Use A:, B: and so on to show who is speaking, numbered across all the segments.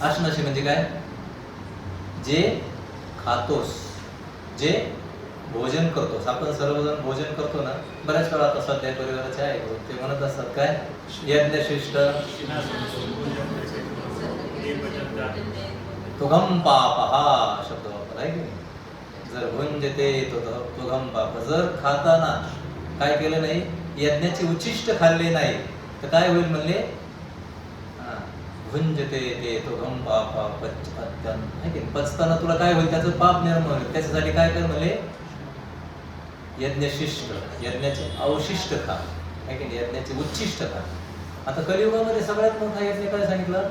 A: आशनाशी म्हणजे काय? जे खातोस, जे भोजन करतोस. आपण सर्वजण भोजन करतो ना. बऱ्याच वेळा आता सध्या परिवाराचे आहे ते म्हणत असतात काय, यज्ञशिष्ट तुघम पाप हा शब्द वापर आहे की नाही. जर भुंजते तो तुघम पाप, जर खाताना काय केलं नाही, यज्ञाचे उच्चिष्ट खाल्ले नाही तर काय होईल म्हणले, भुंजते ते तुघम पाप पचताना तुला काय होईल, त्याचं पाप निर्माण होईल. त्याच्यासाठी काय कर म्हणले, यज्ञशिष्ट, यज्ञाचे अवशिष्ट खा आहे की नाही, यज्ञाचे उच्चिष्ट खा. आता कलियुगामध्ये सगळ्यात मोठा यज्ञ काय सांगितलं,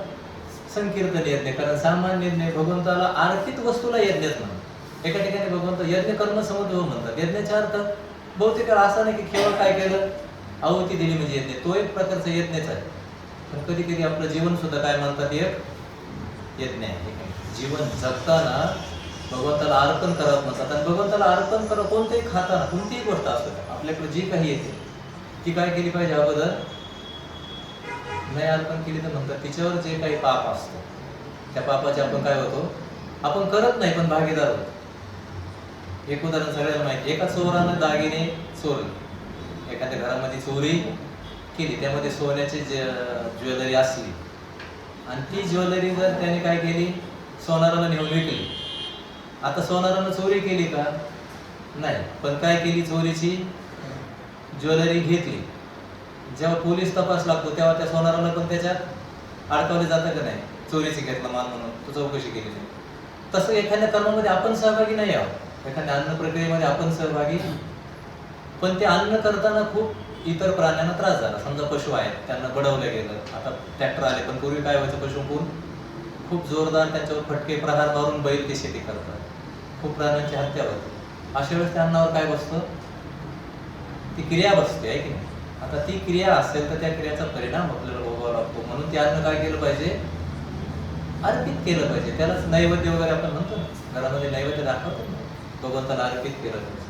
A: संकीर्तन यज्ञ. कारण सामान्य यज्ञ भगवंताला अर्पित वस्तूला यज्ञच म्हणतात. एका ठिकाणी भगवंत यज्ञ कर्म समुद्र म्हणतात. यज्ञाचा अर्थ बहुतेक असा नाही की केवळ काय केलं, आहुती दिली म्हणजे यज्ञ. तो एक प्रकारचा यज्ञच आहे. पण कधी कधी आपलं जीवन सुद्धा काय म्हणतात, एक यज्ञ आहे. जीवन जगताना भगवंताला अर्पण करत म्हणतात. आणि भगवंताला अर्पण करा कोणतेही खाताना, कोणतीही गोष्ट असू द्या, आपल्याकडे जी काही येते ती काय केली पाहिजे, अगोदर नाही अर्पण केली तर म्हणतात तिच्यावर जे काही पाप असतं त्या पापाचे आपण काय होतो, आपण करत नाही पण भागीदार होतो. एक उदाहरण सगळ्यांना माहिती, एका चोरानं दागिने चोरले, एखाद्या घरामध्ये चोरी केली, त्यामध्ये सोन्याची ज्वेलरी असली आणि ती ज्वेलरी जर त्याने काय केली, सोनाराला नेऊन विकली. आता सोनारानं चोरी केली का नाही, पण काय केली, चोरीची ज्वेलरी घेतली. जेव्हा पोलीस तपास लागतो तेव्हा त्या सोनाराला पण त्याच्यात अडकवले जातं का नाही, चोरीची घेतला माल म्हणून तो चौकशी केली नाही. तसं एखाद्या कर्मामध्ये आपण सहभागी नाही आहोत, एखाद्या अन्न प्रक्रियेमध्ये आपण सहभागी, पण ते अन्न करताना खूप इतर प्राण्यांना त्रास झाला. समजा पशु आहेत, त्यांना बडवलं गेलं. आता ट्रॅक्टर आले, पण पूर्वी काय व्हायचं, पशुंकून खूप जोरदार त्यांच्यावर फटके प्रहार मारून बैल ती शेती करतात, खूप प्राण्यांची हत्या होते. अशा वेळेस त्या अन्नावर काय बसतं, ती क्रिया बसते आहे की नाही. आता ती क्रिया असेल तर त्या क्रियाचा परिणाम आपल्याला भोगावा लागतो. म्हणून त्या अन्न काय केलं पाहिजे, अर्पित केलं पाहिजे. त्यालाच नैवेद्य वगैरे आपण म्हणतो ना, घरामध्ये नैवेद्य दाखवतो ना, भगवंताला अर्पित केलं पाहिजे.